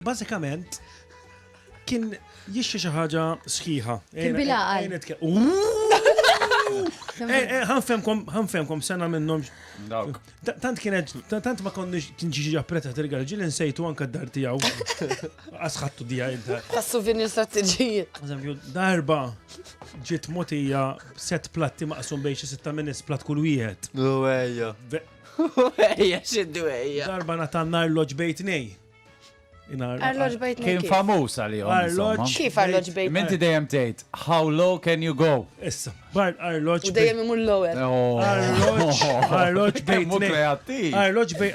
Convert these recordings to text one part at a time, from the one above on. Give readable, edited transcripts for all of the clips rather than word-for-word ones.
Bażikament kien jixxi xi ħaġa sħiħa. Kien bilaqal. Ħanfemkom sena minnhom. Tant kienet, tant ma konniex tinġi apprezzat irgal ġieli nsejtu anke d-dar tiegħu. Asħattu dija inta. Għas-souvenir strateġijiet. Eżempju, darba ġiet motija set platti maqsum bejn xi 6 minnis platt kull wieħed. Uwejja. Uwejja, xiddu ejja. Darba natanna arloġ bejt nej. Arloġ bejt Kien famuż għalihom. Arloġ. Kif arloġ bejt? Minti dejjem tgħid, how low can you go? Issa, arloġ. U dejjem imur l-ewwel. Arloġ bejt Mu nej. kreattiv. Arloġ bejt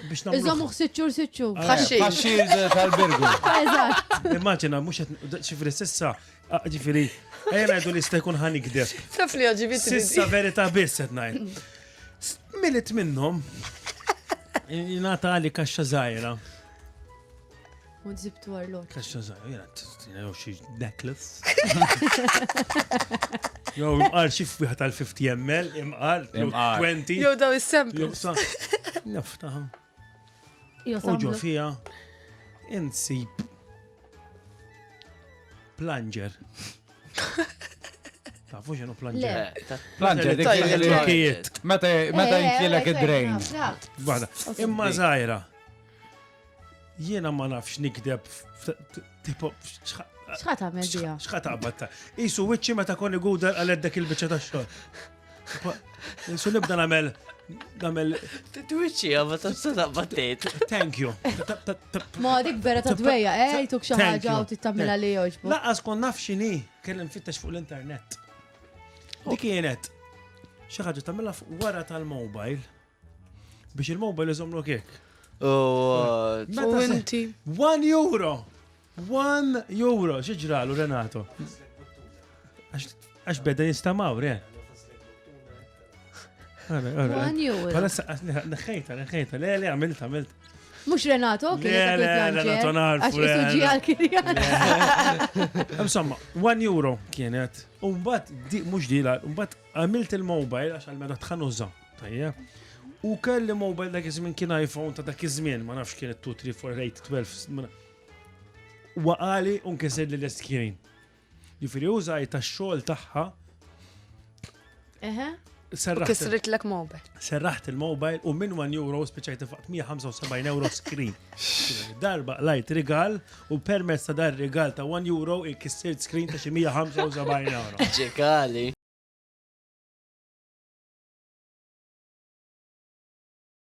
biex namlu. Iżommu xsitxur sitxur. Ħaxxin. Għaxxir tal-birgu. Eżatt. Immaġina, mux ċifri sissa, ġifiri, ejna għedu li stajkun ħani gdeb. Taf li ġibit Sissa verita biss etnajn. Milit minnom, jinata għali kaxxa zaħira. U zibtu arloġ. Kaxxa zaħira, jow xie necklace. Jow imqar xie fwiħa tal-50 ml, imqar, 20. Jow daw is-samples. Naftaħam. Jo Uġo samlu. fija, insib plunger. Tafu xenu plunger? Le. Planċa, dik Trikijiet. Meta jinkilek id-drain. Għada, imma zaħira. Jiena ma nafx nikdeb, tipo, Xħat għamel dija? xħat għabatta. Isu wicċi meta koni gudar għal-eddek il-bicċa ta' xol. Isu nibda namel, Twitchi, għabba ta' s-sadaqbattet. thank you. Ma dik vera ta' dweja, tuk Thank xaħġa you. u tittamila li joġbu. Laqas kon naf xini, kellim fittex fuq l-internet. Dik kienet, xaħġa tamilla wara tal-mobile, biex il-mobile jizomlu kiek. U Meta se- inti. €1! €1! Xieġralu, Renato? Għax beda jistamaw, re? €1. Neħħejta, le, għamilt. Mux Renato, kien Le, Renato narfu, Għax isuġi għal-kirjan. Insomma, €1 kienet. Umbat, mux dila, umbat għamilt il-mobile għax għal-mera tħanuża. Tajja. U kelli mobile dak iżmin kien iPhone ta' dak iżmin, ma nafx kienet 2, 3, 4, 8, 12. Waqali unkisir li l-screen. Jifiri użaj ta' xol taħħa, Kisrit l-ek mobile. serraħt il-mobile u minn €1 speċajt faqt €175 screen. Darba lajt rigal u permezz ta' dar rigal ta' €1 ikkissirt screen ta' xi €175. Ġekali.